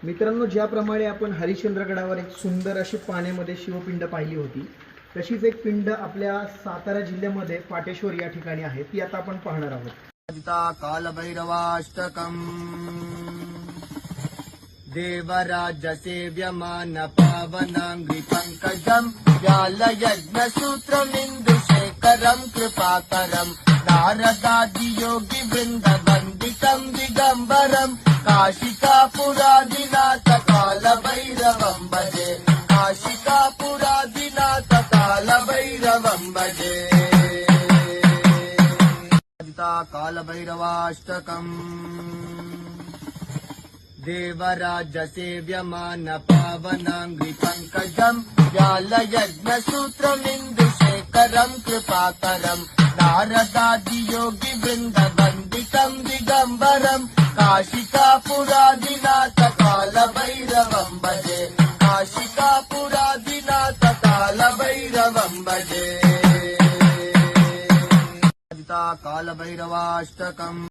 मित्रांनो, ज्याप्रमाणे आपण हरिश्चंद्रगडावर एक सुंदर अशी पाण्यामध्ये शिवपिंड पाहिली होती, तशीच एक पिंड आपल्या सातारा जिल्ह्यामध्ये पाटेश्वर या ठिकाणी आहे, ती आता आपण पाहणार आहोत. कालभैरवाष्टकम् देवराजसेव्यमान पावनांग्रि पंकजम् व्यालयज्ञसूत्रमिन्दुशेखरम् कृपाकरम् नारदादियोगी वृन्दवन्दितम् दिगम्बरम् काशिकापुरादिनाथ कालभैरवम् भजे काशिकापुरादिनाथ कालभैरवम् भजे कालभैरवाष्टकम् देवराजसेव्यमान पावनांग्रि पंकजम् व्यालयज्ञसूत्रमिन्दुशेखरम् कृपाकरम् नारदादियोगी वृन्दवन्दितम् दिगम्बरम् काशिकापुरादिनाथ कालभैरवम् भजे काशिकापुरादिनाथ कालभैरवम् भजे कालभैरवाष्टकम्.